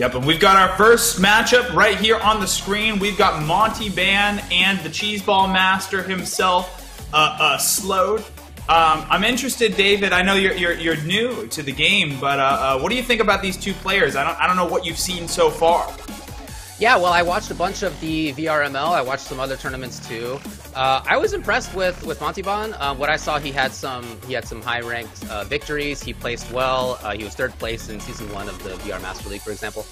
Yep, and we've got our first matchup right here on the screen. We've got Montybann and the Cheeseball Master himself, Slowyd. I'm interested, David. I know you're new to the game, but what do you think about these two players? I don't know what you've seen so far. Yeah, well, I watched a bunch of the VRML. I watched some other tournaments too. I was impressed with Montybann. What I saw, he had some high-ranked victories. He placed well. He was 3rd place in Season 1 of the VR Master League, for example.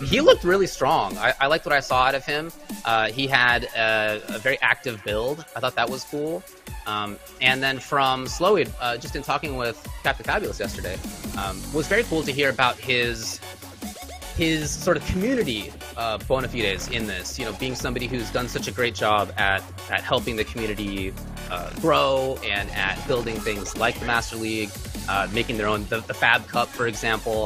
He looked really strong. I liked what I saw out of him. He had a very active build. I thought that was cool. And then from Slowyd, just in talking with Captain Fabulous yesterday, was very cool to hear about his sort of community bona fides in this, you know, being somebody who's done such a great job at helping the community grow and at building things like the Master League, making their own, the Fab Cup, for example.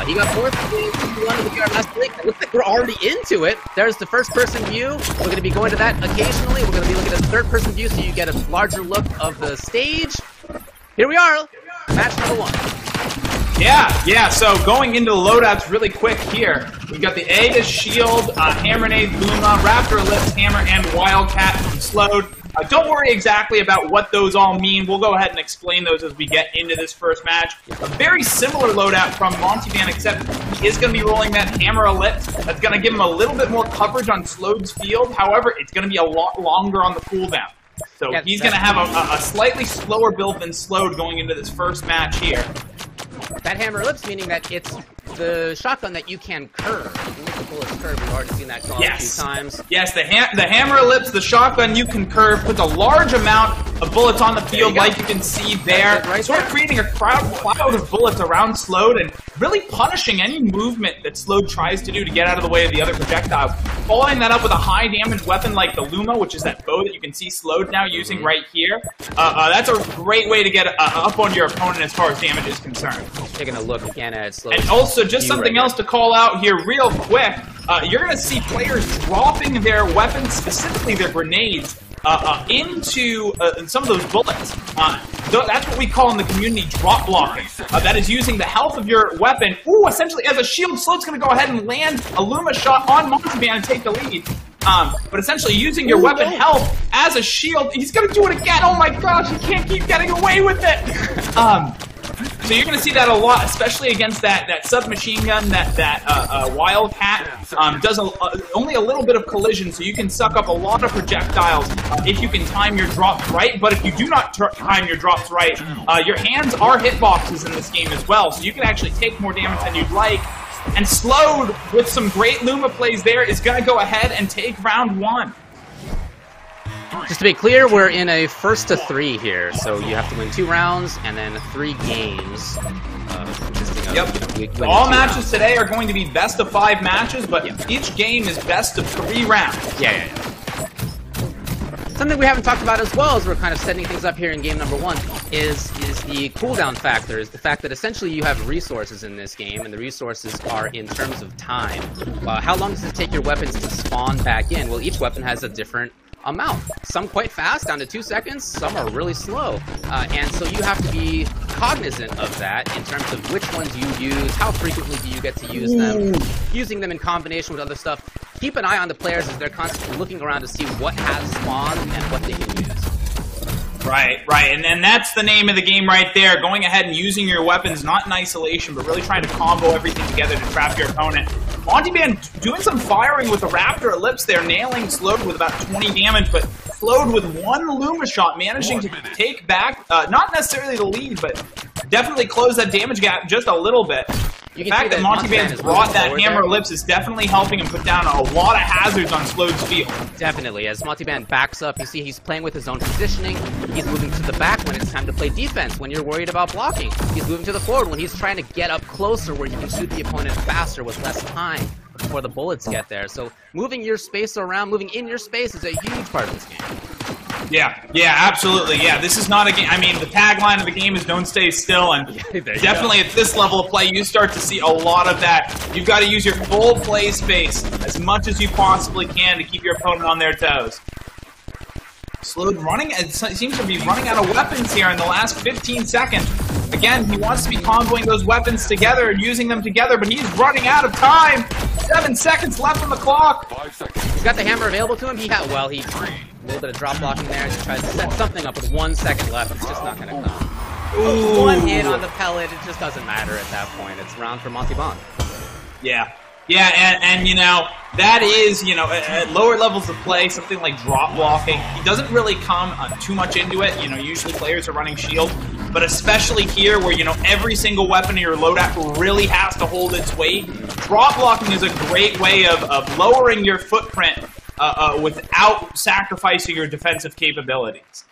He got 4th in the VR Master League. It looks like we're already into it. There's the first-person view. We're going to be going to that occasionally. We're going to be looking at the 3rd-person view so you get a larger look of the stage. Here we are, match number 1. Yeah, so going into the loadouts really quick here. We've got the Aegis, Shield, Hammernade, Luma, Raptor Ellipse, Hammer, and Wildcat from Slowyd. Don't worry exactly about what those all mean. We'll go ahead and explain those as we get into this first match. A very similar loadout from Montybann, except he is going to be rolling that Hammer Ellipse. That's going to give him a little bit more coverage on Slowyd's field. However, it's going to be a lot longer on the cooldown. So yeah, he's going to have a slightly slower build than Slowyd going into this first match here. That Hammer Ellipse meaning that it's the shotgun that you can curve. You make the bullets curve. We've already seen that call a few times. Yes, the Hammer Ellipse, the shotgun you can curve, puts a large amount of bullets on the field, like you can see there. Right sort of creating a cloud of bullets around Slowyd and really punishing any movement that Slowyd tries to do to get out of the way of the other projectiles. Following that up with a high damage weapon like the Luma, which is that bow that you can see Slowyd now using right here. That's a great way to get up on your opponent as far as damage is concerned. Taking a look again at Slowyd. And also, just something else to call out here real quick. You're going to see players dropping their weapons, specifically their grenades, into some of those bullets. That's what we call in the community drop blocking. That is using the health of your weapon, essentially as a shield. Slowyd's going to go ahead and land a Luma shot on Montybann and take the lead. But essentially using your weapon health as a shield. He's going to do it again. Oh my gosh, he can't keep getting away with it. So you're going to see that a lot, especially against that submachine gun, that Wildcat. Does only a little bit of collision, so you can suck up a lot of projectiles if you can time your drops right. But if you do not time your drops right, your hands are hitboxes in this game as well, so you can actually take more damage than you'd like. And Slowyd, with some great Luma plays there, is going to go ahead and take round 1. Just to be clear, we're in a 1st to 3 here, so you have to win 2 rounds and then 3 games. Consisting of, all matches today are going to be best of 5 matches, but each game is best of 3 rounds. Yeah. Something we haven't talked about as well as we're kind of setting things up here in game number 1 is the cooldown factor, is the fact that essentially you have resources in this game, and the resources are in terms of time. How long does it take your weapons to spawn back in? Well, each weapon has a different amount. Some quite fast, down to 2 seconds, some are really slow. And so you have to be cognizant of that in terms of which ones you use, how frequently do you get to use them, using them in combination with other stuff. Keep an eye on the players as they're constantly looking around to see what has spawned and what they can use. Right, and then that's the name of the game right there, going ahead and using your weapons, not in isolation, but really trying to combo everything together to trap your opponent. Montybann doing some firing with the Raptor Ellipse there, nailing Slowyd with about 20 damage, but Slowyd with 1 Luma shot, managing to take back, not necessarily the lead, but definitely close that damage gap just a little bit. The fact that Montybann brought that Hammer Ellipse is definitely helping him put down a lot of hazards on Slowyd's field. Definitely. As Montybann backs up, you see he's playing with his own positioning. He's moving to the back when it's time to play defense, when you're worried about blocking. He's moving to the forward when he's trying to get up closer where you can shoot the opponent faster with less time before the bullets get there. So moving your space around, moving in your space is a huge part of this game. Yeah, absolutely. Yeah, this is not a game. I mean, the tagline of the game is "Don't stay still," and definitely at this level of play, you start to see a lot of that. You've got to use your full play space as much as you possibly can to keep your opponent on their toes. Slowyd running, it seems to be running out of weapons here in the last 15 seconds. Again, again, he wants to be comboing those weapons together and using them together, but he's running out of time. 7 seconds left on the clock. 5 seconds. He's got the hammer available to him. He had, well, he a little bit of drop blocking there. He tries to set something up with 1 second left. It's just not going to come. Ooh. 1 hit on the pellet. It just doesn't matter at that point. It's round for Montybann. Yeah. Yeah, and you know, that is, you know, at lower levels of play, something like drop blocking, he doesn't really come too much into it. You know, usually players are running shield, but especially here where, you know, every single weapon in your loadout really has to hold its weight. Drop blocking is a great way of lowering your footprint without sacrificing your defensive capabilities.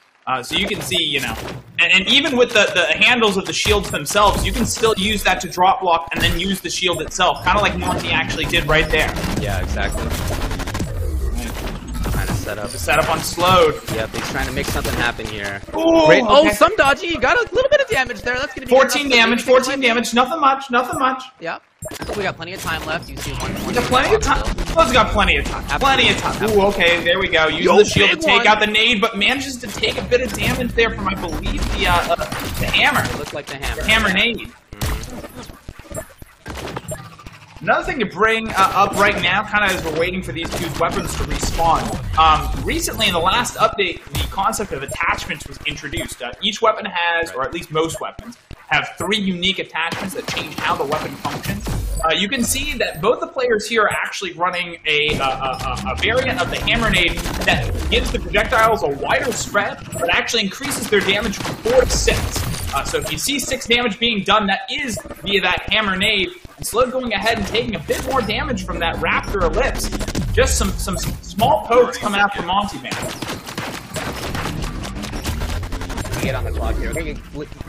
So you can see, you know, and even with the handles of the shields themselves, you can still use that to drop block and then use the shield itself, kind of like Monty actually did right there. Yeah, exactly. Trying to set up. The setup on Slowyd. Yep, he's trying to make something happen here. Ooh, Great. Oh, okay. some dodgy. You got a little bit of damage there. That's going to be 14 damage, 14 damage. Nothing much, nothing much. Yep. We got plenty of time left. You see 120. We got plenty of time. Slowyd's got plenty of time. Plenty of time. Ooh, okay, there we go. Using the shield to take out the nade, but manages to take a bit of damage there from, I believe, the hammer. It looks like the hammer. The hammer nade. Another thing to bring up right now, kind of as we're waiting for these two weapons to respawn. Recently, in the last update, the concept of attachments was introduced. Each weapon has, or at least most weapons, have 3 unique attachments that change how the weapon functions. You can see that both the players here are actually running a variant of the hammer nade that gives the projectiles a wider spread, but actually increases their damage from 4 to 6. So if you see 6 damage being done, that is via that hammer nade. And Slowyd going ahead and taking a bit more damage from that Raptor Ellipse. Just some small pokes coming out from Montybann. Get on the clock here.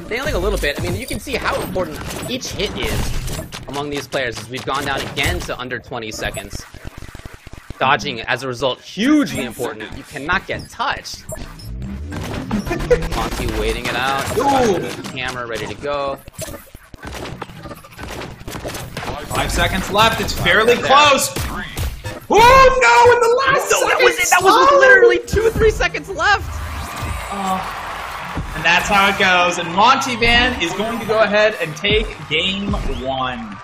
Nailing a little bit. I mean, you can see how important each hit is among these players as we've gone down again to under 20 seconds. Dodging, as a result, hugely important. You cannot get touched. Monty waiting it out. Ooh. Hammer ready to go. 5 seconds left. It's fairly close. Oh no! In the last second, that was literally 2-3 seconds left. And that's how it goes. And Montybann is going to go ahead and take game 1.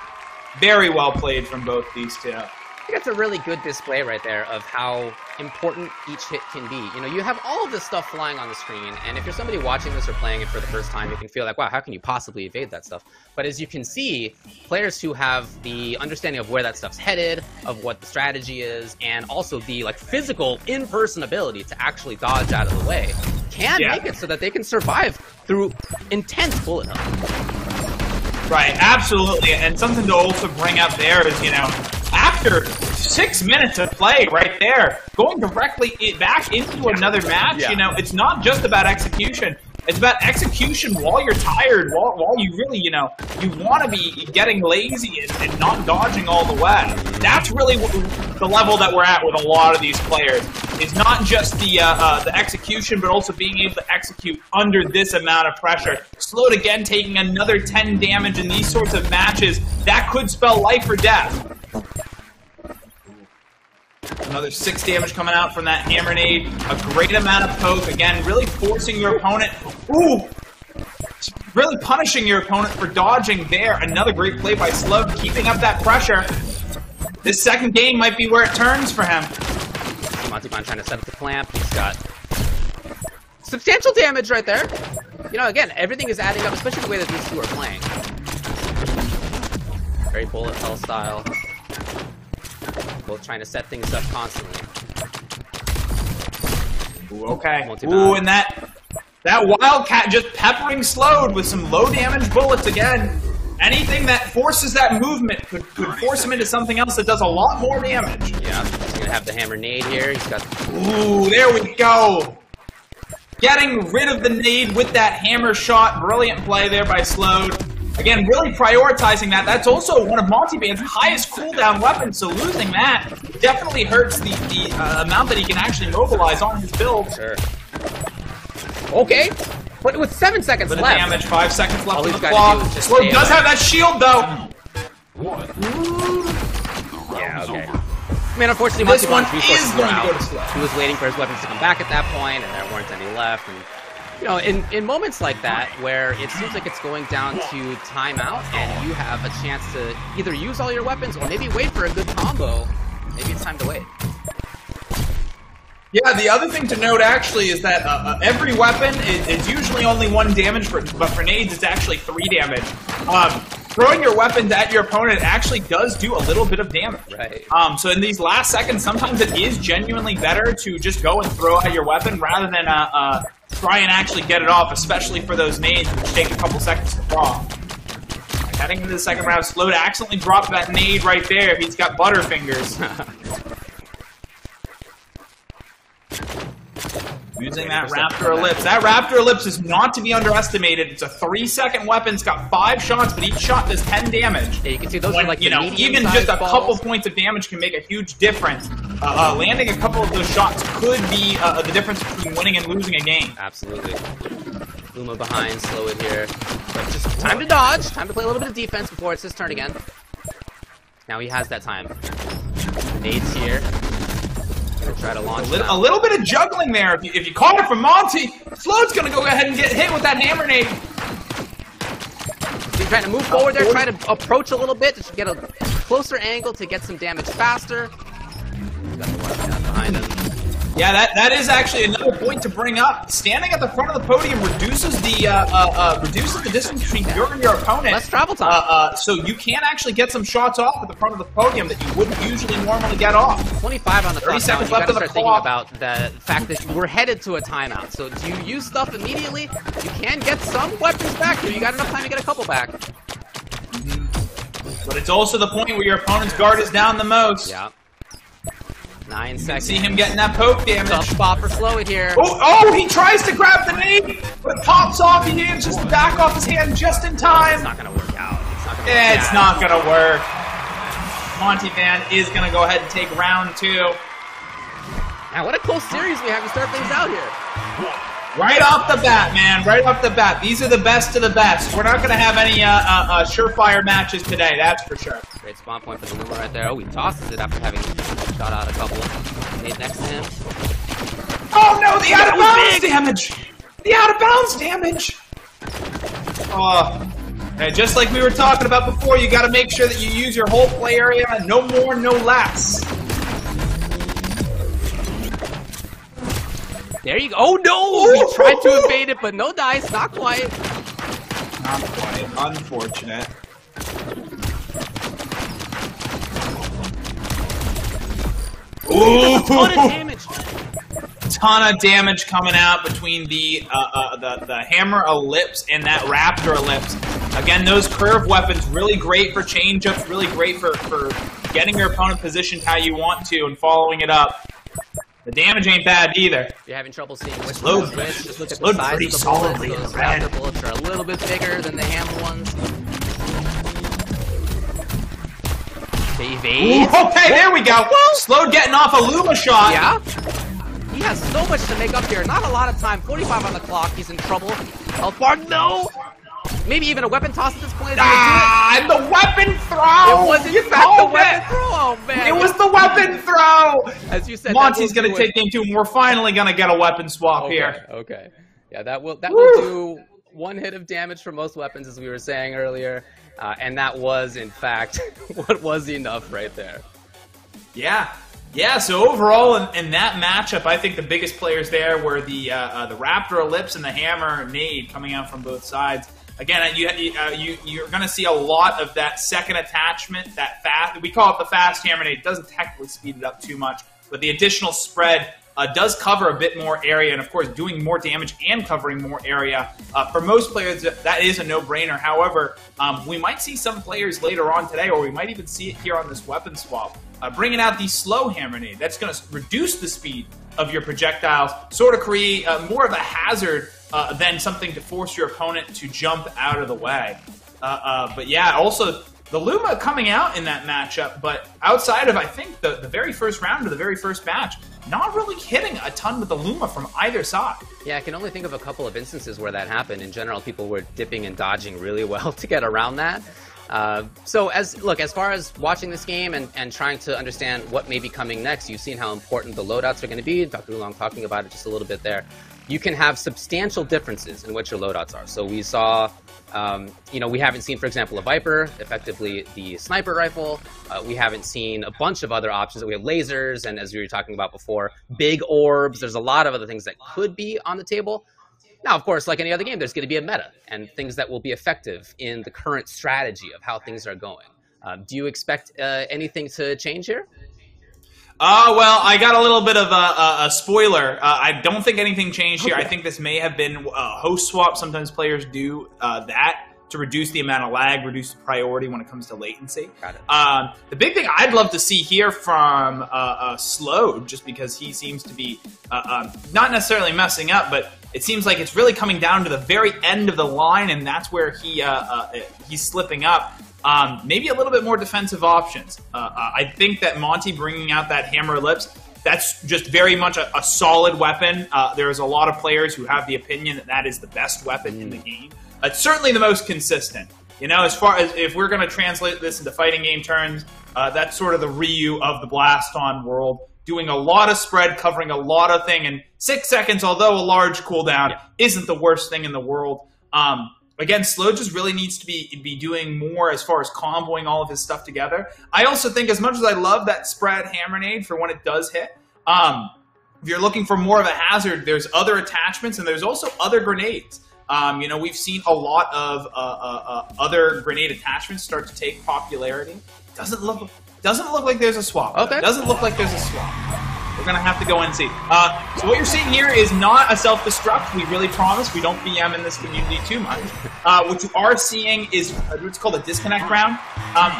Very well played from both these two. I think that's a really good display right there of how important each hit can be. You know, you have all of this stuff flying on the screen, and if you're somebody watching this or playing it for the first time, you can feel like, wow, how can you possibly evade that stuff? But as you can see, players who have the understanding of where that stuff's headed, of what the strategy is, and also the like physical in-person ability to actually dodge out of the way, can make it so that they can survive through intense bullet hell. Right, absolutely. And something to also bring up there is, you know, after 6 minutes of play right there, going directly back into another match, you know, it's not just about execution. It's about execution while you're tired, while you really, you know, you want to be getting lazy and not dodging all the way. That's really the level that we're at with a lot of these players. It's not just the execution, but also being able to execute under this amount of pressure. Slowyd again taking another 10 damage in these sorts of matches. That could spell life or death. Another 6 damage coming out from that hammer nade. A great amount of poke. Again, really forcing your opponent. Ooh! Really punishing your opponent for dodging there. Another great play by Slowyd, keeping up that pressure. This second game might be where it turns for him. Montybann trying to set up the clamp. He's got substantial damage right there. You know, again, everything is adding up, especially the way that these two are playing. Very bullet hell style. Both trying to set things up constantly. Ooh, okay. Montybann. Ooh, and that Wildcat just peppering Slowyd with some low damage bullets again. Anything that forces that movement could force him into something else that does a lot more damage. Yeah, he's gonna have the hammer nade here. He's got. Ooh, there we go. Getting rid of the nade with that hammer shot. Brilliant play there by Slowyd. Again, really prioritizing that. That's also one of Montybann's highest cooldown weapons, so losing that definitely hurts the amount that he can actually mobilize on his build. Sure. Okay, but with 7 seconds Bit of left. damage, 5 seconds left All on he's the gotta clock. do is just Slowyd stay does away. have that shield, though. Yeah, okay. I mean, unfortunately, This one Montybann's resources is were going to out. go to Slowyd. He was waiting for his weapons to come back at that point, and there weren't any left. And You know, in moments like that, where it seems like it's going down to timeout, and you have a chance to either use all your weapons or maybe wait for a good combo, maybe it's time to wait. Yeah, the other thing to note actually is that every weapon is usually only 1 damage, but for nades it's actually 3 damage. Throwing your weapons at your opponent actually does do a little bit of damage. Right. So in these last seconds, sometimes it is genuinely better to just go and throw out your weapon rather than try and actually get it off, especially for those nades, which take a couple seconds to draw. Heading into the second round, Slowyd accidentally dropped that nade right there. He's got butterfingers. Using that Raptor Ellipse. That Raptor Ellipse is not to be underestimated. It's a 3-second weapon. It's got 5 shots, but each shot does 10 damage. Yeah, you can see those are like, you know, even just a couple points of damage can make a huge difference. Landing a couple of those shots could be the difference between winning and losing a game. Absolutely. Luma behind, Slowyd here. But just time to dodge. Time to play a little bit of defense before it's his turn again. Now he has that time. Nades here. Try to launch a little bit of juggling there. If you caught it from Monty, Slowyd's going to go ahead and get hit with that hammer nade. He's trying to move forward there, try to approach a little bit to get a closer angle to get some damage faster. He's got the weapon behind him. Yeah, that is actually another point to bring up. Standing at the front of the podium reduces the distance between you and your opponent. Less travel time. So you can actually get some shots off at the front of the podium that you wouldn't usually normally get off. 25 on the clock. 30 seconds now, left you on gotta the start thinking clock. about the fact that we're headed to a timeout. So do you use stuff immediately? You can get some weapons back here. You got enough time to get a couple back. But it's also the point where your opponent's guard is down the most. Yeah. 9 seconds. See him getting that poke damage. Tough spot for Slowyd here. Oh, he tries to grab the nade, but it pops off. He manages to back off his hand just in time. It's not going to work out. It's not going to work. Montybann is going to go ahead and take round 2. Now, what a close series we have to start things out here. Right off the bat, man. Right off the bat. These are the best of the best. We're not going to have any surefire matches today, that's for sure. Great spawn point for the Luma right there. Oh, he tosses it after having shot out a couple. Nade next to him. Oh, no, the out-of-bounds damage. The out-of-bounds damage. Oh. And just like we were talking about before, you got to make sure that you use your whole play area. No more, no less. There you go. Oh, no! He tried to evade it, but no dice. Not quite. Not quite. Unfortunate. Ooh! A ton of damage. Ton of damage coming out between the hammer ellipse and that raptor ellipse. Again, those curve weapons really great for change-ups, really great for getting your opponent positioned how you want to and following it up. The damage ain't bad either. If you're having trouble seeing which one is which, just look at the size of the bullets. Those raptor bullets are a little bit bigger than the hammer ones. They evade. Ooh, okay, there we go. Slowyd getting off a Luma shot. Yeah. He has so much to make up here. Not a lot of time. 45 on the clock. He's in trouble. Health bar, no. Maybe even a weapon toss at this point. And the weapon throw. It was in fact the weapon throw. Oh, man. It was the weapon throw. As you said, Monty's going to take game 2, and we're finally going to get a weapon swap here. Okay. Yeah, that will do 1 hit of damage for most weapons, as we were saying earlier. And that was, in fact, what was enough right there. Yeah. Yeah, so overall in that matchup, I think the biggest players there were the Raptor Ellipse and the Hammer Nade coming out from both sides. Again, you're going to see a lot of that second attachment, that fast. We call it the fast Hammer Nade. It doesn't technically speed it up too much, but the additional spread does cover a bit more area, and of course, doing more damage and covering more area. For most players, that is a no-brainer. However, we might see some players later on today, or we might even see it here on this weapon swap, bringing out the slow Hammer Nade. That's going to reduce the speed of your projectiles, sort of create more of a hazard than something to force your opponent to jump out of the way. But yeah, also the Luma coming out in that matchup, but outside of, I think, the very first round of the very first match, not really hitting a ton with the Luma from either side. Yeah, I can only think of a couple of instances where that happened. In general, people were dipping and dodging really well to get around that. So as far as watching this game and trying to understand what may be coming next, you've seen how important the loadouts are going to be. Dr. Oolong talking about it just a little bit there. you can have substantial differences in what your loadouts are. So we saw, you know, we haven't seen, for example, a Viper, effectively the sniper rifle. We haven't seen a bunch of other options. We have lasers, and as we were talking about before, big orbs. There's a lot of other things that could be on the table. Now, of course, like any other game, there's going to be a meta and things that will be effective in the current strategy of how things are going. Do you expect anything to change here? Well, I got a little bit of a spoiler. I don't think anything changed here. I think this may have been a host swap. Sometimes players do that to reduce the amount of lag, reduce the priority when it comes to latency. Got it. The big thing I'd love to see here from Slowyd, just because he seems to be not necessarily messing up, but it seems like it's really coming down to the very end of the line, and that's where he's slipping up. Maybe a little bit more defensive options. I think that Monty bringing out that hammer lips, that's just very much a solid weapon. There's a lot of players who have the opinion that that is the best weapon in the game. It's certainly the most consistent. You know, as far as if we're going to translate this into fighting game terms, that's sort of the Ryu of the Blaston world. Doing a lot of spread, covering a lot of thing in 6 seconds, although a large cooldown isn't the worst thing in the world. Again, Slowyd just really needs to be doing more as far as comboing all of his stuff together. I also think, as much as I love that spread hammer nade for when it does hit, if you're looking for more of a hazard, there's other attachments and there's also other grenades. You know, we've seen a lot of other grenade attachments start to take popularity. Doesn't look like there's a swap. Okay. Doesn't look like there's a swap. We're going to have to go and see. So what you're seeing here is not a self-destruct. We really promise we don't BM in this community too much. What you are seeing is what's called a disconnect round.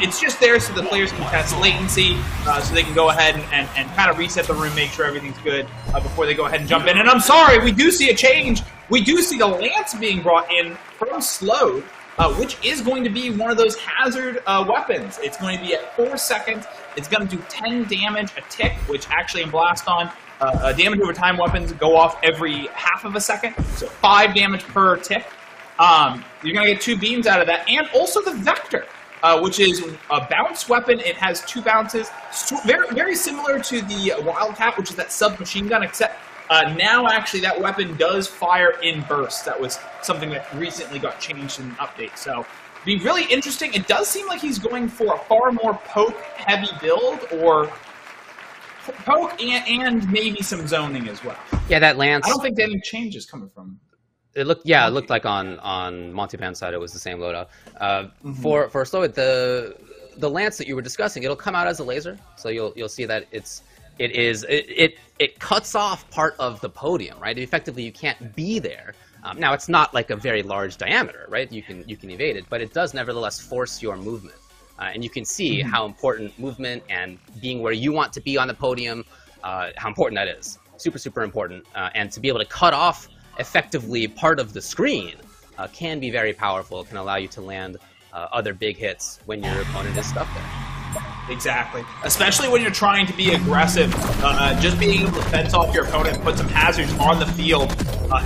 It's just there so the players can test latency, so they can go ahead and kind of reset the room, make sure everything's good before they go ahead and jump in. And I'm sorry, we do see a change. We do see the lance being brought in from Slowyd, which is going to be one of those hazard weapons. It's going to be at 4 seconds. It's going to do 10 damage a tick, which actually in Blaston, damage over time weapons go off every half of a second, so 5 damage per tick. You're going to get 2 beams out of that, and also the Vector, which is a bounce weapon. It has 2 bounces, very similar to the Wildcat, which is that submachine gun, except now actually that weapon does fire in bursts. That was something that recently got changed in an update, so be really interesting. It does seem like he's going for a far more poke-heavy build, or poke and maybe some zoning as well. Yeah, that lance. I don't think any changes coming from. It looked, yeah, it looked like on Montybann's side it was the same loadout. For Slowyd, the lance that you were discussing, it'll come out as a laser, so you'll see that it cuts off part of the podium, right? Effectively, you can't be there. Now, it's not like a very large diameter, right? You can evade it, but it does nevertheless force your movement. And you can see how important movement and being where you want to be on the podium, how important that is. Super, super important. And to be able to cut off effectively part of the screen can be very powerful. It can allow you to land other big hits when your opponent is stuck there. Exactly. Especially when you're trying to be aggressive. Just being able to fence off your opponent and put some hazards on the field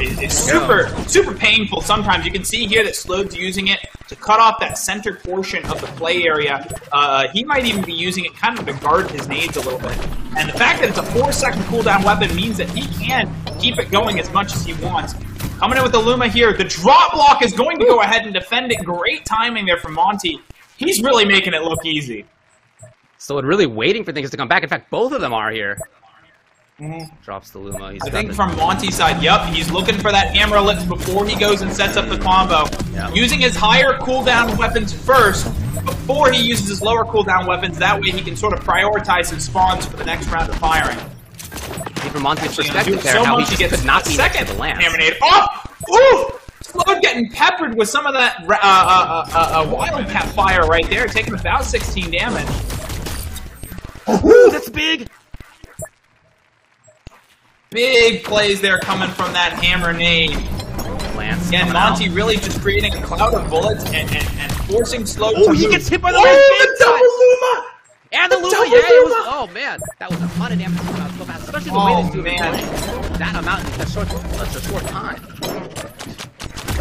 is super painful sometimes. You can see here that Slowyd's using it to cut off that center portion of the play area. He might even be using it kind of to guard his nades a little bit. And the fact that it's a 4-second cooldown weapon means that he can keep it going as much as he wants. Coming in with the Luma here. The drop block is going to go ahead and defend it. Great timing there from Monty. He's really making it look easy. So really waiting for things to come back. In fact, both of them are here. Drops the Luma. I think from Monty's side, yep, he's looking for that hammer lips before he goes and sets up the combo. Yep. Using his higher cooldown weapons first, before he uses his lower cooldown weapons. That way he can sort of prioritize his spawns for the next round of firing. See, from Monty's perspective there, how he just could not be next to the lance. Hammer nade. Oh! Ooh! Slowyd getting peppered with some of that Wildcat fire right there, taking about 16 damage. Ooh, that's big! Big plays there coming from that hammer nade. Lance Again, Monty really just creating a cloud of bullets and forcing Slowyd to move. He gets hit by the lance big time! Luma! And the Luma, yeah, it was, oh man, that was a ton of damage coming out so fast, especially the way they do it. That amount in such a short time.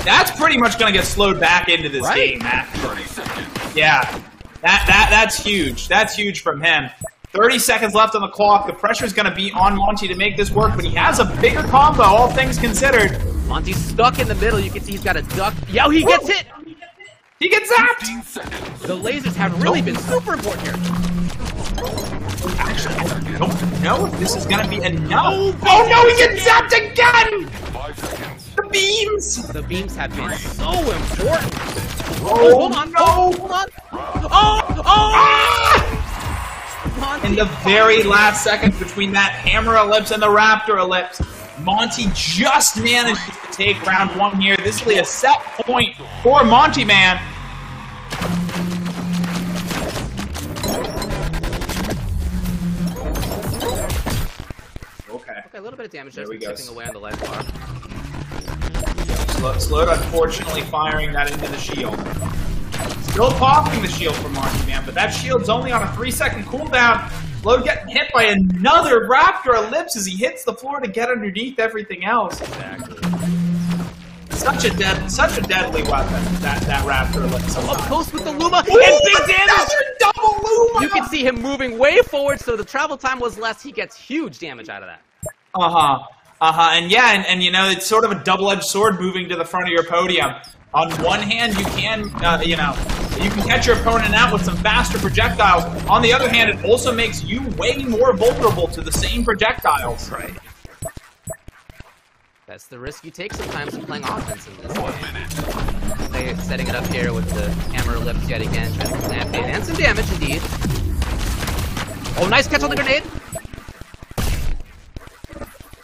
That's pretty much going to get Slowyd back into this game, actually. Yeah, that's huge. That's huge from him. 30 seconds left on the clock. The pressure's going to be on Monty to make this work, but he has a bigger combo, all things considered. Monty's stuck in the middle. You can see he's got a duck. Yo, he gets hit! He gets zapped! The lasers have really been super important here. Actually, I don't know if this is going to be enough. Oh no, he gets zapped again! The beams! The beams have been so important. Oh, hold on, no! Hold on. Oh! Ah! Monty, In the very last seconds between that hammer ellipse and the raptor ellipse, Monty just managed to take round 1 here. This will be a set point for Montybann. Okay, a little bit of damage there. There we go. Chipping away on the ledge bar. Slowyd unfortunately firing that into the shield. Still popping the shield for Montybann, but that shield's only on a 3-second cooldown. Slowyd getting hit by another raptor ellipse as he hits the floor to get underneath everything else. Exactly. Such a deadly weapon, that raptor ellipse. Up close with the Luma, Ooh, and big damage! Another double Luma! You can see him moving way forward, so the travel time was less. He gets huge damage out of that. And yeah, and you know, it's sort of a double-edged sword moving to the front of your podium. On one hand, you can, you know, you can catch your opponent out with some faster projectiles. On the other hand, it also makes you way more vulnerable to the same projectiles. Right. That's the risk you take sometimes when playing offense in this game. They're setting it up here with the hammer ellipse yet again, trying to clamp in, and some damage indeed. Oh, nice catch on the grenade!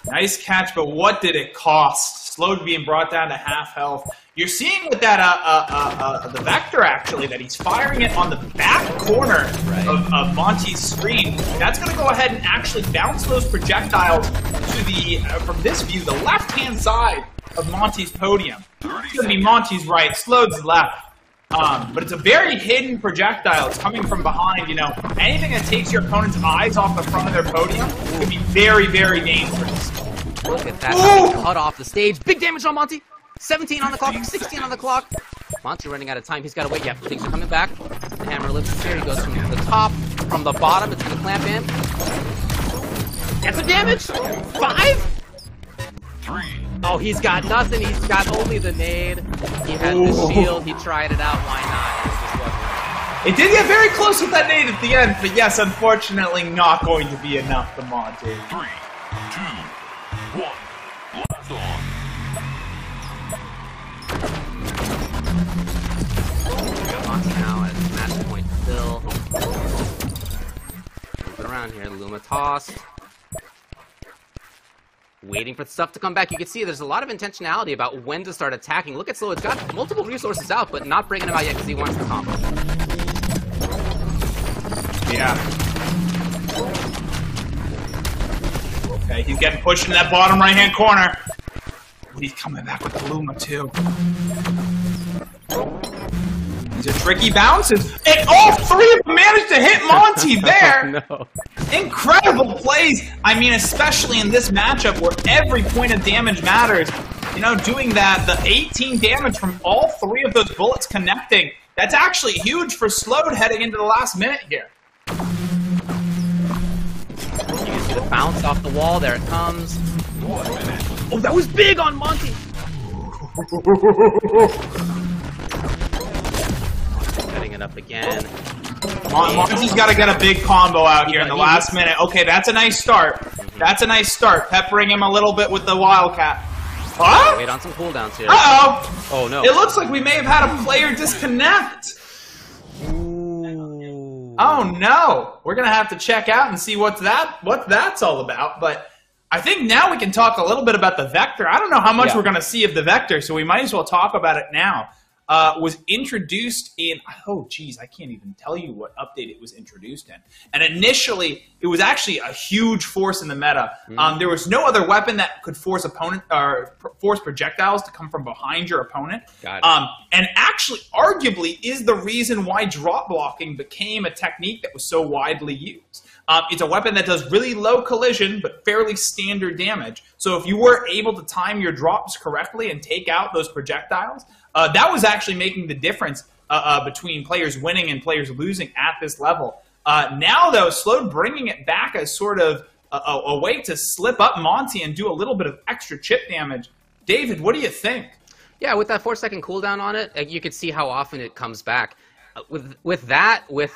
Nice catch, but what did it cost? Slowyd being brought down to half health. You're seeing with that the Vector actually that he's firing it on the back corner of Monty's screen. That's going to go ahead and actually bounce those projectiles to the from this view, the left-hand side of Monty's podium. It's going to be Monty's right, Slowyd's left. But it's a very hidden projectile. It's coming from behind, you know. Anything that takes your opponent's eyes off the front of their podium could be very, very dangerous. Look at that, how he cut off the stage. Big damage on Monty. 17 on the clock, 16 on the clock. Monty running out of time. He's got to wait. Yep, things are coming back. The hammer ellipse here. He goes from the top, from the bottom. It's going to clamp in. Get some damage. 5? 3. Oh, he's got nothing. He's got only the nade. He had the shield. He tried it out. Why not? It just wasn't. It did get very close with that nade at the end, but yes, unfortunately not going to be enough for Monty. 3, 2, 1. Blast on. Monty now at match point still. Moving around here. Luma tossed. Waiting for the stuff to come back. You can see there's a lot of intentionality about when to start attacking. Look at Slowyd. It's got multiple resources out, but not bringing them out yet because he wants the combo. Yeah. Okay, he's getting pushed in that bottom right-hand corner. He's coming back with the Luma, too. These are tricky bounces. And all 3 of them managed to hit Monty there. No. Incredible plays. I mean, especially in this matchup where every point of damage matters. You know, doing that, the 18 damage from all 3 of those bullets connecting, that's actually huge for Slowyd heading into the last minute here. You can see the bounce off the wall. There it comes. Oh, that was big on Monty. Setting it up again. Monty's got to get a big combo out here in the last minute. Okay, that's a nice start. That's a nice start. Peppering him a little bit with the Wildcat. Huh? Wait on some cooldowns here. Uh-oh! Oh, no. It looks like we may have had a player disconnect. Ooh. Oh, no. We're going to have to check out and see what that's all about. But I think now we can talk a little bit about the Vector. I don't know how much we're going to see of the Vector, so we might as well talk about it now. Was introduced in, oh geez, I can't even tell you what update it was introduced in. And initially, it was actually a huge force in the meta. There was no other weapon that could force projectiles to come from behind your opponent. Got it. And actually, arguably, is the reason why drop blocking became a technique that was so widely used. It's a weapon that does really low collision, but fairly standard damage. So if you were able to time your drops correctly and take out those projectiles, that was actually making the difference between players winning and players losing at this level. Now, though, Slowyd bringing it back as sort of a way to slip up Monty and do a little bit of extra chip damage. David, what do you think? Yeah, with that 4-second cooldown on it, you could see how often it comes back. With that, with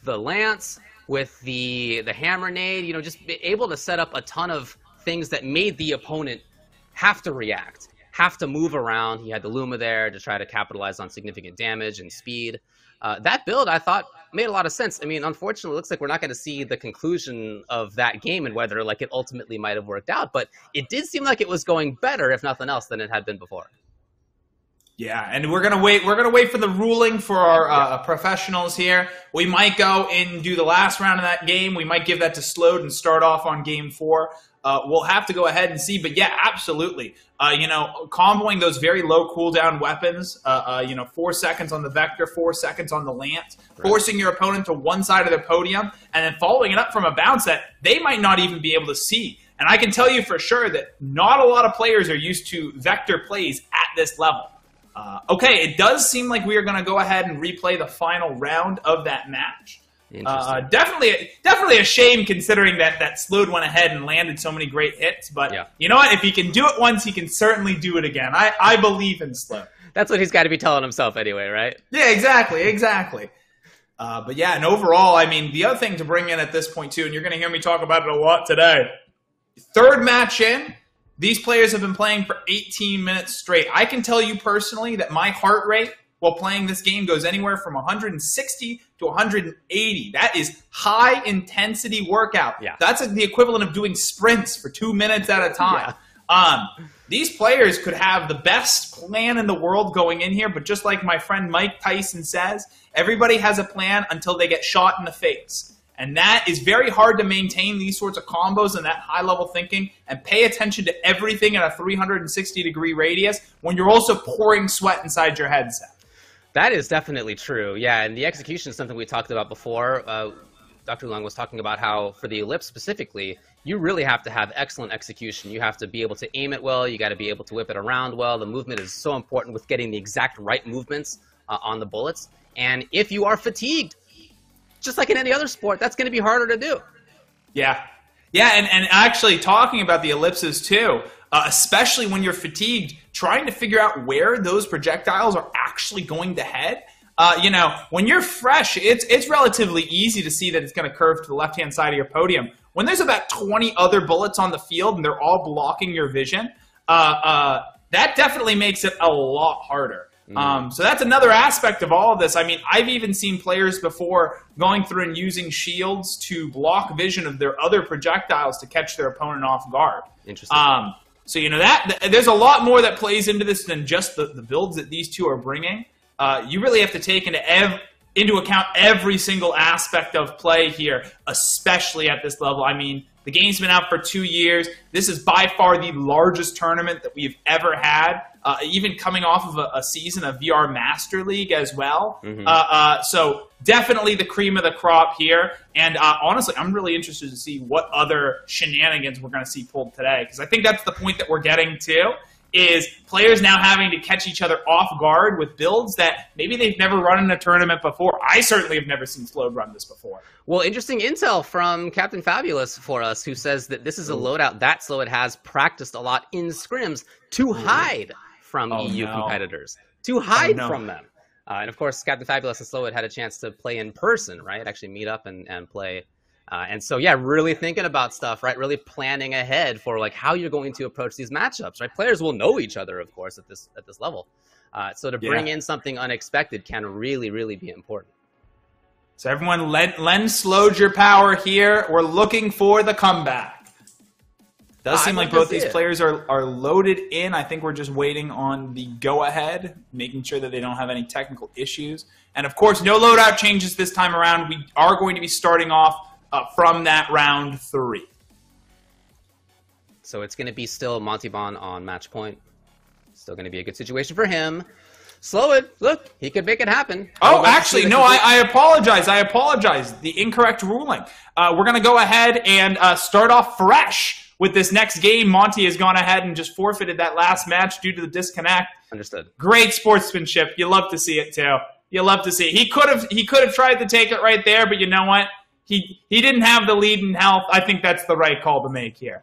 the lance, with the hammer nade, you know, just be able to set up a ton of things that made the opponent have to react, have to move around. He had the Luma there to try to capitalize on significant damage and speed. That build, I thought, made a lot of sense. I mean, unfortunately, it looks like we're not going to see the conclusion of that game and whether like it ultimately might have worked out, but it did seem like it was going better, if nothing else, than it had been before. Yeah, and we're gonna wait. We're gonna wait for the ruling for our professionals here. We might go and do the last round of that game. We might give that to Slowyd and start off on game 4. We'll have to go ahead and see. But yeah, absolutely. You know, comboing those very low cooldown weapons. You know, 4 seconds on the Vector, 4 seconds on the Lance, forcing your opponent to one side of the podium, and then following it up from a bounce that they might not even be able to see. And I can tell you for sure that not a lot of players are used to Vector plays at this level. Okay, it does seem like we are going to go ahead and replay the final round of that match. Definitely a shame considering that Slowyd went ahead and landed so many great hits. But you know what? If he can do it once, he can certainly do it again. I believe in Slowyd. That's what he's got to be telling himself anyway, right? Yeah, exactly. But yeah, and overall, I mean, the other thing to bring in at this point too, and you're going to hear me talk about it a lot today, third match in, these players have been playing for 18 minutes straight. I can tell you personally that my heart rate while playing this game goes anywhere from 160 to 180. That is high-intensity workout. Yeah. That's the equivalent of doing sprints for 2 minutes at a time. Yeah. These players could have the best plan in the world going in here, but just like my friend Mike Tyson says, everybody has a plan until they get shot in the face. And that is very hard to maintain these sorts of combos and that high-level thinking and pay attention to everything in a 360-degree radius when you're also pouring sweat inside your headset. That is definitely true, yeah. And the execution is something we talked about before. Dr. Long was talking about how, for the Ellipse specifically, you really have to have excellent execution. You have to be able to aim it well. You got to be able to whip it around well. The movement is so important with getting the exact right movements on the bullets. And if you are fatigued, just like in any other sport, that's going to be harder to do. Yeah. Yeah, and actually talking about the ellipses too, especially when you're fatigued, trying to figure out where those projectiles are actually going to head. You know, when you're fresh, it's relatively easy to see that it's going to curve to the left-hand side of your podium. When there's about 20 other bullets on the field and they're all blocking your vision, that definitely makes it a lot harder. So that's another aspect of all of this. I mean, I've even seen players before going through and using shields to block vision of their other projectiles to catch their opponent off guard. Interesting. So, you know, there's a lot more that plays into this than just the builds that these two are bringing. You really have to take into account every single aspect of play here, especially at this level. I mean, the game's been out for 2 years. This is by far the largest tournament that we've ever had, even coming off of a season of VR Master League as well. So definitely the cream of the crop here. And honestly, I'm really interested to see what other shenanigans we're going to see pulled today, because I think that's the point that we're getting to, is players now having to catch each other off guard with builds that maybe they've never run in a tournament before. I certainly have never seen Slowyd run this before. Well, interesting intel from Captain Fabulous for us, who says that this is a loadout that Slowyd has practiced a lot in scrims to hide from EU competitors, to hide from them. And of course, Captain Fabulous and Slowyd had a chance to play in person, right? Actually meet up and play. And so, yeah, really thinking about stuff, right? Really planning ahead for like how you're going to approach these matchups, right? Players will know each other, of course, at this level. So to bring in something unexpected can really, really be important. So everyone, lend Slowyd your power here. We're looking for the comeback. Does seem like both these players are loaded in. I think we're just waiting on the go-ahead, making sure that they don't have any technical issues. And, of course, no loadout changes this time around. We are going to be starting off from that round 3. So it's going to be still Montybann on match point. Still going to be a good situation for him. Slowyd, look, he could make it happen. Oh, actually, no, I apologize. I apologize. The incorrect ruling. We're going to go ahead and start off fresh with this next game. Monty has gone ahead and just forfeited that last match due to the disconnect. Understood. Great sportsmanship. You love to see it, too. You love to see it. He could have tried to take it right there, but you know what? he didn't have the lead in health. I think that's the right call to make here.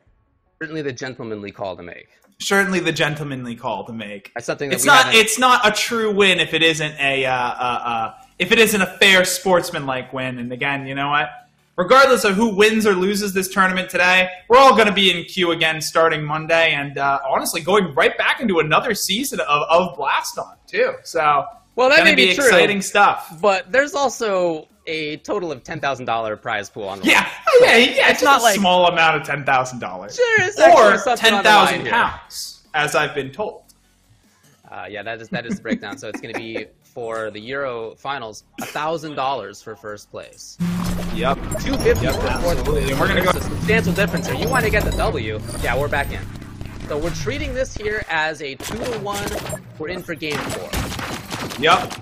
Certainly the gentlemanly call to make. Certainly the gentlemanly call to make. That's something that it's not a true win if it isn't a fair sportsmanlike win. And again, you know what? Regardless of who wins or loses this tournament today, we're all going to be in queue again starting Monday, and honestly, going right back into another season of Blaston too. So, well, that may be true, exciting stuff. But there's also a total of $10,000 prize pool on the yeah. It's not like a small amount of $10,000, sure, or 10,000 pounds, as I've been told. Yeah, that is the breakdown. So it's going to be for the Euro finals, $1,000 for first place. Yep. $250 for fourth place. We're gonna go. A substantial difference here. You want to get the W? Yeah, we're back in. So we're treating this here as a 2-1. We're in for game 4. Yep.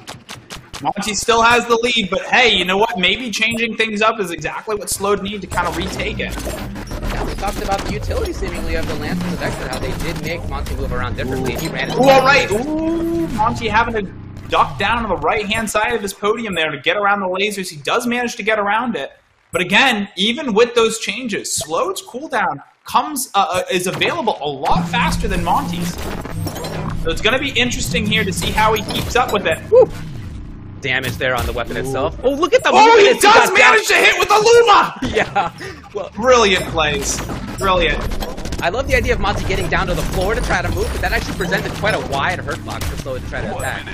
Monty still has the lead, but hey, you know what? Maybe changing things up is exactly what Slowyd need to kind of retake it. Yeah, we talked about the utility seemingly of the Lance and the Vector, how they did make Monty move around differently. He ran it. Ooh, all right. Ooh, Monty having to duck down on the right-hand side of his podium there to get around the lasers. He does manage to get around it. But again, even with those changes, Slowyd's cooldown is available a lot faster than Monty's. So it's going to be interesting here to see how he keeps up with it. Woo. Damage there on the weapon itself. Oh, look at the movement! Oh, he does manage to hit with the Luma! Yeah. Well, brilliant plays. Brilliant. I love the idea of Monty getting down to the floor to try to move, but that actually presented quite a wide hurt box for Slowyd to try to attack.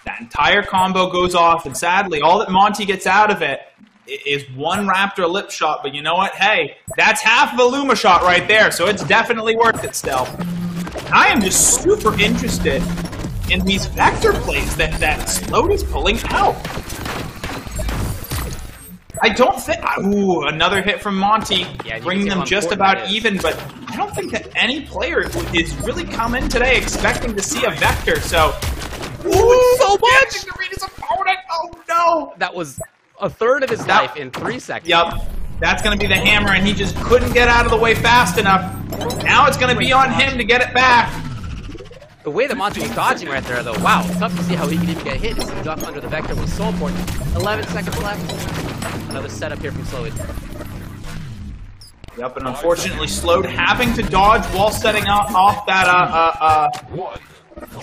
That entire combo goes off, and sadly, all that Monty gets out of it is one Raptor lip shot, but you know what? Hey, that's half of a Luma shot right there, so it's definitely worth it still. I am just super interested in these Vector plays that Slowyd is pulling out. I don't think... Ooh, another hit from Monty, bringing them just about even, but I don't think that any player is really come in today expecting to see a Vector, so... Ooh, so much to read his opponent! Oh, no! That was a third of his life in 3 seconds. Yep. That's going to be the hammer, and he just couldn't get out of the way fast enough. Now it's going to be on him to get it back. The way that Monty was dodging right there, though, wow, tough to see how he could even get hit. His duck under the Vector was so important. 11 seconds left. Another setup here from Slowyd. Yep, and unfortunately, Slowyd having to dodge while setting off that,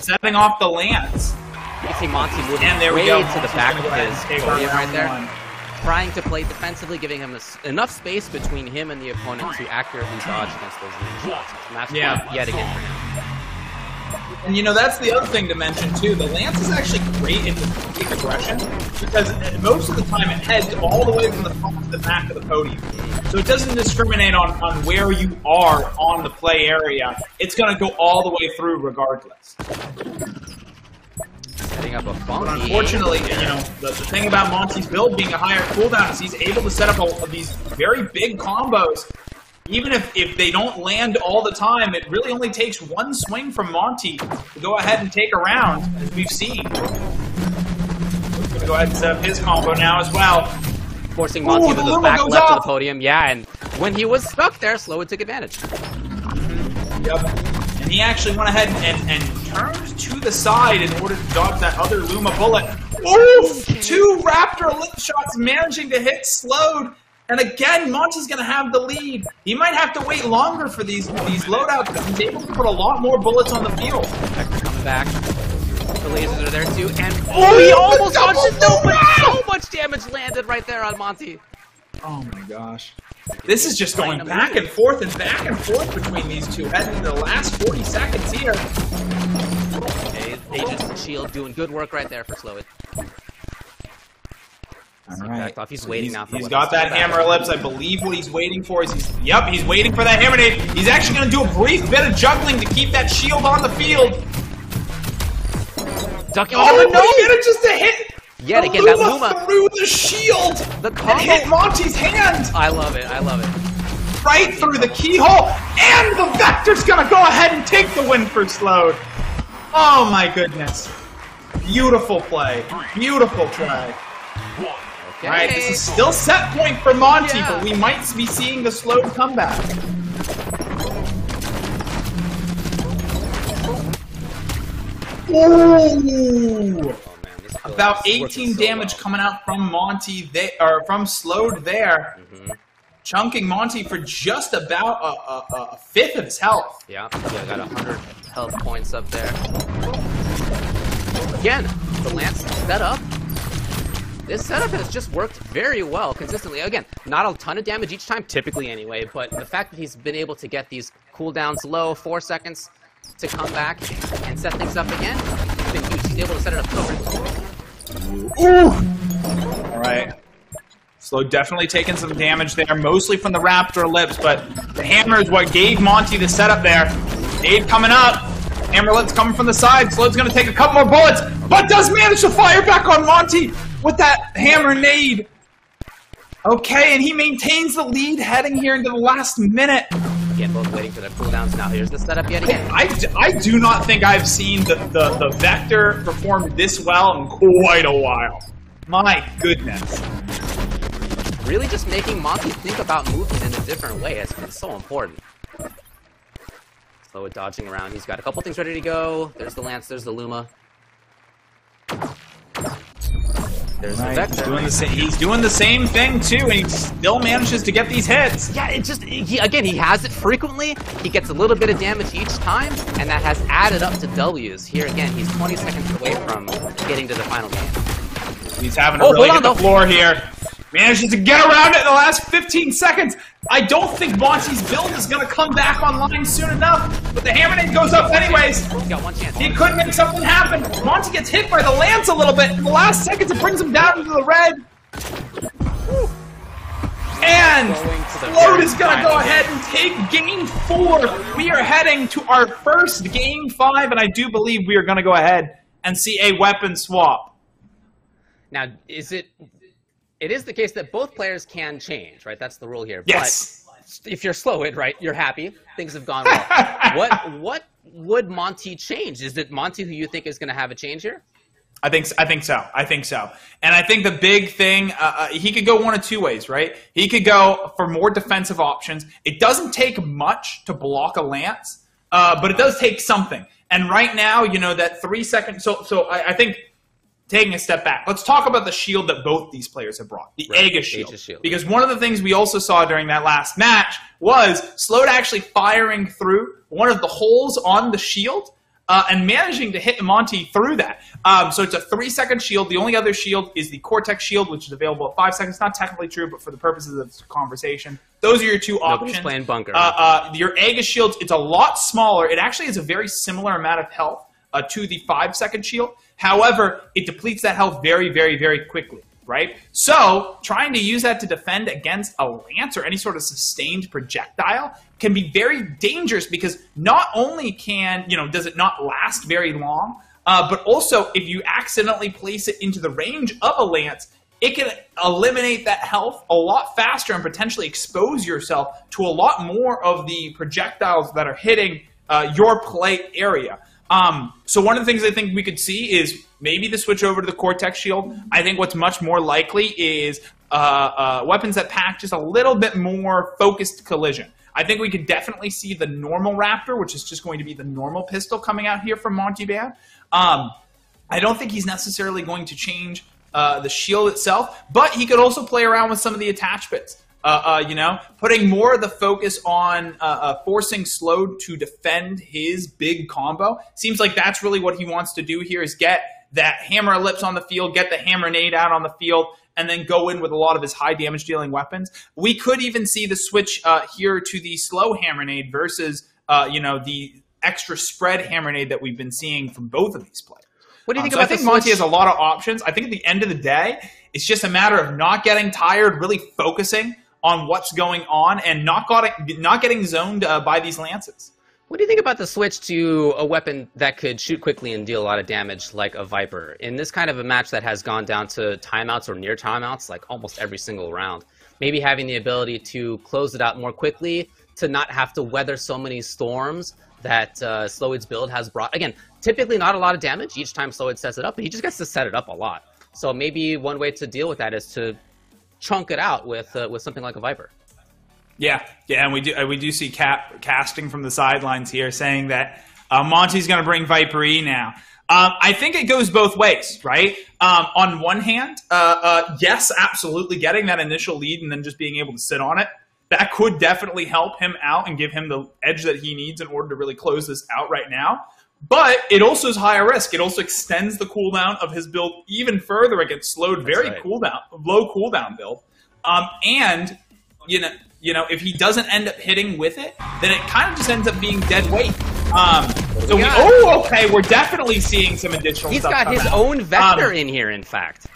setting off the lance. You see Monty moving way to the back of his podium right there. Trying to play defensively, giving him enough space between him and the opponent to accurately dodge against those lead shots. Match point yet again for him. And you know, that's the other thing to mention too. The lance is actually great in defending aggression because most of the time it heads all the way from the front to the back of the podium. So it doesn't discriminate on where you are on the play area. It's going to go all the way through regardless. Setting up a but unfortunately, you know, the thing about Monty's build being a higher cooldown is he's able to set up these very big combos. Even if they don't land all the time, it really only takes one swing from Monty to go ahead and take a round, as we've seen. He's going to go ahead and set up his combo now as well. Forcing Monty to the back left of the podium, yeah, and when he was stuck there, Slowyd took advantage. Yep. And he actually went ahead and turned to the side in order to dodge that other Luma bullet. Oof! 2 Raptor lip shots managing to hit Slowyd. And again, Monty's going to have the lead. He might have to wait longer for these loadouts because he's able to put a lot more bullets on the field. Vector coming back. The lasers are there too. And he almost dodged it though, but so much damage landed right there on Monty. Oh my gosh. This is just going back and forth between these two. Heading into the last 40 seconds here. Okay, Agent's shield doing good work right there for Slowyd. All right. He's waiting now. He's got that hammer ellipse. I believe what he's waiting for is he's waiting for that hammer nade. He's actually going to do a brief bit of juggling to keep that shield on the field. Ducking on the nose. He manages to hit. Yet again, that Luma through the shield. The combo hit Monty's hand. I love it. I love it. Right through the keyhole, and the Vector's going to go ahead and take the win for Slowyd. Oh my goodness! Beautiful play. Beautiful play. Okay. All right, this is still set point for Monty, but we might be seeing the Slowyd comeback. Ooh! About 18 damage coming out from Monty, or from Slowyd there. Chunking Monty for just about a fifth of his health. Yeah, got 100 health points up there. Again, the Lance setup. This setup has just worked very well consistently. Again, not a ton of damage each time, typically anyway, but the fact that he's been able to get these cooldowns low, 4 seconds to come back and set things up again, has been huge. He's able to set it up so Ooh! Alright. Slowyd definitely taking some damage there, mostly from the Raptor Lips, but the hammer is what gave Monty the setup there. Dave coming up. Hammer Lips coming from the side. Sloyd's going to take a couple more bullets, but does manage to fire back on Monty with that hammer nade. Okay, and he maintains the lead heading here into the last minute. Again, both waiting for their cooldowns. Now here's the setup yet again. I do not think I've seen the Vector perform this well in quite a while. My goodness. Really just making Monty think about movement in a different way has been so important. Slowyd dodging around. He's got a couple things ready to go. There's the Lance, there's the Luma. There's the Vector. He's doing the same thing too, and he still manages to get these hits. Yeah, it just, again, he has it frequently. He gets a little bit of damage each time, and that has added up to W's. Here again, he's 20 seconds away from getting to the final game. He's having to really hit the floor here. Manages to get around it in the last 15 seconds. I don't think Monty's build is going to come back online soon enough, but the hammer nade goes up anyways. He's got one chance. He could make something happen. Monty gets hit by the Lance a little bit. In the last seconds, it brings him down into the red. And Slowyd is going to go ahead and take game 4. We are heading to our first game 5, and I do believe we are going to go ahead and see a weapon swap. Now, it is the case that both players can change, right? That's the rule here. Yes. But if you're Slowyd, right, you're happy. Things have gone well. What would Monty change? Is it Monty who you think is going to have a change here? I think so. And I think the big thing, he could go one of two ways, right? He could go for more defensive options. It doesn't take much to block a Lance, but it does take something. And right now, you know, that 3 second. So I think. Taking a step back, let's talk about the shield that both these players have brought, the Aegis shield. Because one of the things we also saw during that last match was Slowyd actually firing through one of the holes on the shield and managing to hit Monty through that. So it's a 3 second shield. The only other shield is the Cortex shield, which is available at 5 seconds. Not technically true, but for the purposes of this conversation, those are your two options. Nobody's playing bunker. Your Aegis shield, it's a lot smaller. It actually has a very similar amount of health to the 5 second shield. However, it depletes that health very, very, very quickly, right? So trying to use that to defend against a Lance or any sort of sustained projectile can be very dangerous because not only does it not last very long, but also if you accidentally place it into the range of a Lance, it can eliminate that health a lot faster and potentially expose yourself to a lot more of the projectiles that are hitting your play area. So one of the things I think we could see is maybe the switch over to the Cortex shield. I think what's much more likely is weapons that pack just a little bit more focused collision. I think we could definitely see the normal Raptor, which is just going to be the normal pistol coming out here from Montybann. I don't think he's necessarily going to change the shield itself, but he could also play around with some of the attachments. Putting more of the focus on forcing Slowyd to defend his big combo. Seems like that's really what he wants to do here is get that hammer ellipse on the field, get the hammer nade out on the field, and then go in with a lot of his high damage dealing weapons. We could even see the switch here to the slow hammer nade versus the extra spread hammer nade that we've been seeing from both of these players. What do you think so about I think Monty has a lot of options. I think at the end of the day, it's just a matter of not getting tired, really focusing on what's going on, and not getting zoned by these Lances. What do you think about the switch to a weapon that could shoot quickly and deal a lot of damage, like a Viper? In this kind of a match that has gone down to timeouts or near timeouts, like almost every single round, maybe having the ability to close it out more quickly, to not have to weather so many storms that Slowyd's build has brought. Again, typically not a lot of damage each time Slowyd sets it up, but he just gets to set it up a lot. So maybe one way to deal with that is to chunk it out with something like a Viper. Yeah, and we do see Cap casting from the sidelines here, saying that Monty's going to bring Viper E now. I think it goes both ways, right? On one hand, yes, absolutely getting that initial lead and then just being able to sit on it, that could definitely help him out and give him the edge that he needs in order to really close this out right now. But it also is higher risk. It also extends the cooldown of his build even further against Slowyd. Very low cooldown build. And you know, if he doesn't end up hitting with it, then it kind of just ends up being dead weight. Okay, we're definitely seeing some additional stuff. He's got his own vector in here, in fact.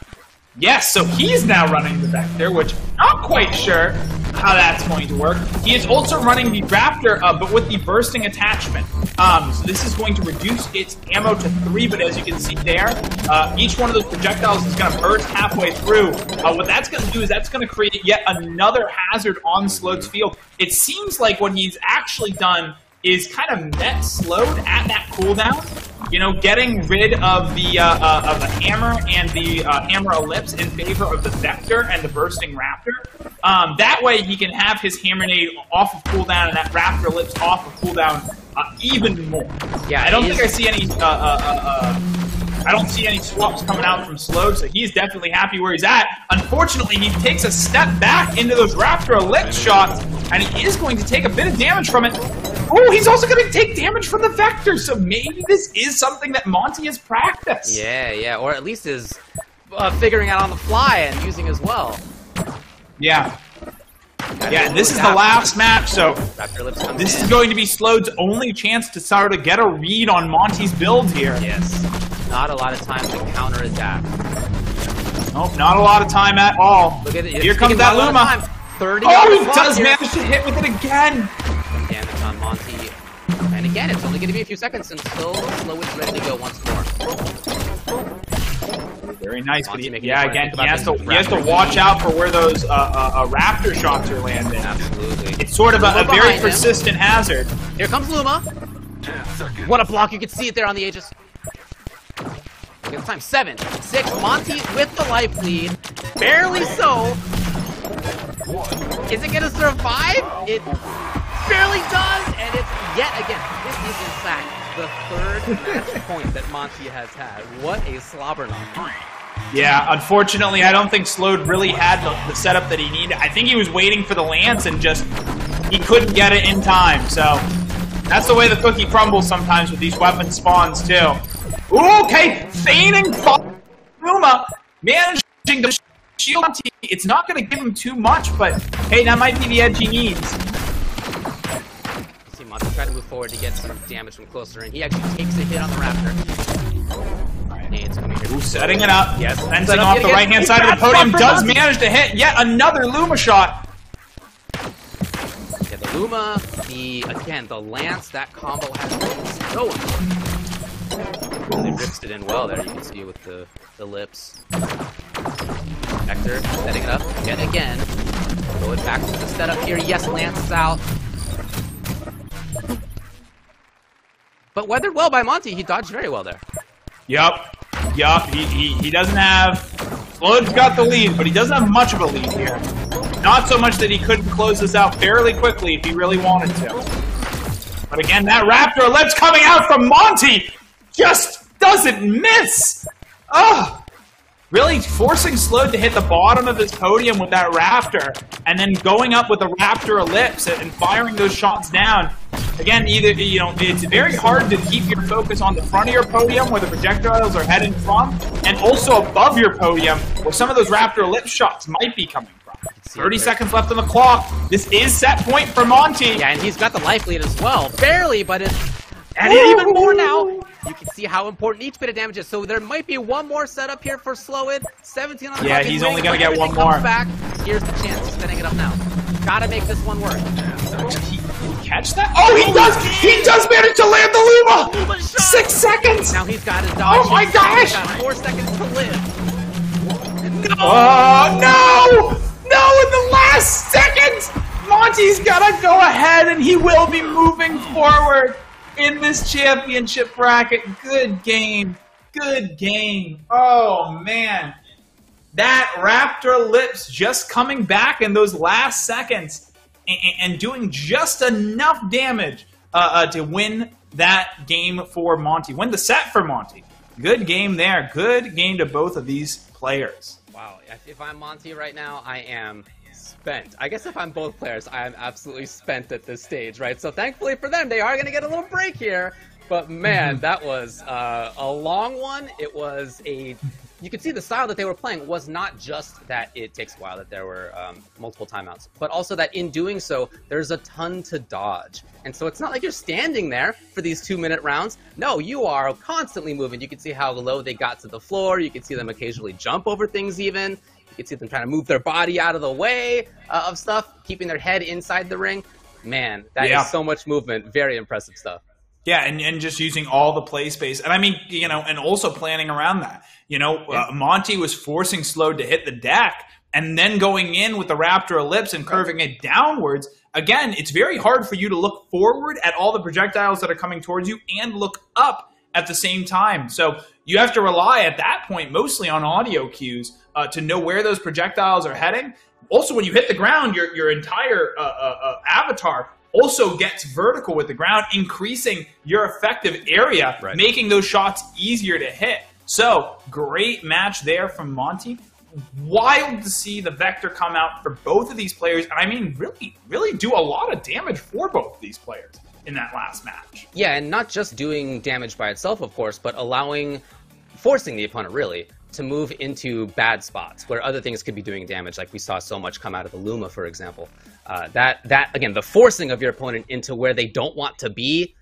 Yes, so he's now running the vector, which not quite sure how that's going to work. He is also running the Raptor, but with the bursting attachment. So this is going to reduce its ammo to 3, but as you can see there, each one of those projectiles is going to burst halfway through. What that's going to do is that's going to create yet another hazard on Slowyd's field. It seems like what he's actually done is kind of met Slowyd at that cooldown. You know, getting rid of the hammer and the hammer ellipse in favor of the vector and the bursting raptor. That way he can have his hammer nade off of cooldown and that raptor ellipse off of cooldown even more. Yeah, I don't think I see any. I don't see any swaps coming out from Slowyd, so he's definitely happy where he's at. Unfortunately, he takes a step back into those raptor ellipse shots, and he is going to take a bit of damage from it. Oh, he's also going to take damage from the vector, so maybe this is something that Monty has practiced. Yeah, or at least is figuring out on the fly and using as well. Yeah. Yeah, and this is the last match, so this is going to be Slowyd's only chance to sort of get a read on Monty's build here. Yes. Not a lot of time to counterattack. Nope, not a lot of time at all. Look at it. Here comes that Luma. 30 oh, he does manage to hit with it again. Damage on Monty. And again, it's only going to be a few seconds until Slowyd's ready to go once more. Very nice. But yeah, again, he has to watch out for where those raptor shots are landing. Absolutely. It's sort of a very persistent hazard. Here comes Luma. 10 seconds. What a block. You can see it there on the Aegis. Look at the time. 7, 6. Monty with the life lead. Barely so. Is it going to survive? It barely does. And it's yet again. This is in fact the third match point that Monty has had. What a slobber knock. Yeah, unfortunately, I don't think Slowyd really had the setup that he needed. I think he was waiting for the lance and just he couldn't get it in time. So that's the way the cookie crumbles sometimes with these weapon spawns too. Ooh, okay, feigning Luma, managing to shield Monty. It's not going to give him too much, but hey, that might be the edge he needs. See Monty try to move forward to get some damage from closer, and he actually takes a hit on the Raptor. Ooh, setting it up. Yes, fencing off the right-hand side of the podium. Does manage to hit yet another Luma shot. Yeah, the Luma, again, the Lance, that combo has been so important. Really rips it in well there, you can see with the lips. Vector, setting it up yet again. Going back to the setup here. Yes, Lance is out. But weathered well by Monty. He dodged very well there. Yup. He doesn't have... Slowyd's got the lead, but he doesn't have much of a lead here. Not so much that he couldn't close this out fairly quickly if he really wanted to. But again, that Raptor ellipse coming out from Monty just doesn't miss! Ugh! Really forcing Slowyd to hit the bottom of his podium with that Raptor, and then going up with the Raptor ellipse and firing those shots down. Again, it's very hard to keep your focus on the front of your podium where the projectiles are heading from, and also above your podium where some of those Raptor ellipse shots might be coming from. 30 seconds left on the clock. This is set point for Monty. Yeah, and he's got the life lead as well. Barely, but it's... And even more now. You can see how important each bit of damage is. So there might be one more setup here for Slowyd. 17 on the clock. Yeah, he's only going to get one more. Back. Here's the chance. He's setting it up now. Gotta make this one work. He catch that? Oh, he does! He does manage to land the Luma! 6 seconds! Now he's got his dodge. Oh my gosh! He's got 4 seconds to live. No! Oh, no! No, in the last seconds! Monty's gotta go ahead and he will be moving forward in this championship bracket. Good game. Good game. Oh, man. That Raptor ellipse just coming back in those last seconds and doing just enough damage to win that game for Monty. Win the set for Monty. good game there. Good game to both of these players. Wow, if I'm Monty right now, I am spent. I guess if I'm both players, I am absolutely spent at this stage, right? So thankfully for them, they are going to get a little break here. But man, that was a long one. It was you could see the style that they were playing was not just that it takes a while, that there were multiple timeouts, but also that in doing so, there's a ton to dodge. And so it's not like you're standing there for these 2-minute rounds. No, you are constantly moving. You can see how low they got to the floor. You can see them occasionally jump over things even. You can see them trying to move their body out of the way of stuff, keeping their head inside the ring. Man, that is so much movement. Very impressive stuff. Yeah, and just using all the play space. And I mean, you know, and also planning around that. You know, Monty was forcing Slowyd to hit the deck and then going in with the Raptor Ellipse and curving it downwards. Again, it's very hard for you to look forward at all the projectiles that are coming towards you and look up at the same time. So you have to rely at that point mostly on audio cues to know where those projectiles are heading. Also, when you hit the ground, your entire avatar also gets vertical with the ground, increasing your effective area, making those shots easier to hit. So, great match there from Monty. Wild to see the Vector come out for both of these players. And I mean, really do a lot of damage for both of these players in that last match. Yeah, and not just doing damage by itself, of course, but forcing the opponent, really, to move into bad spots where other things could be doing damage, like we saw so much come out of the Luma, for example. Again, the forcing of your opponent into where they don't want to be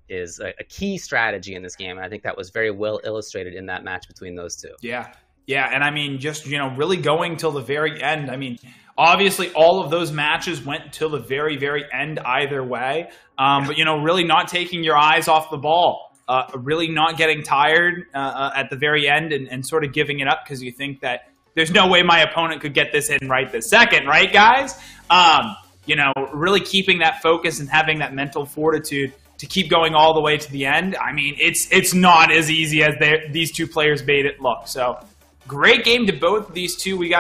is a key strategy in this game, and I think that was very well illustrated in that match between those two. Yeah, and I mean, just, you know, really going till the very end. I mean, obviously, all of those matches went till the very, very end either way, but, you know, really not taking your eyes off the ball. Really not getting tired at the very end and sort of giving it up because you think that there's no way my opponent could get this in right this second, right, guys? You know, really keeping that focus and having that mental fortitude to keep going all the way to the end. I mean, it's not as easy as these two players made it look. So, great game to both of these two. We got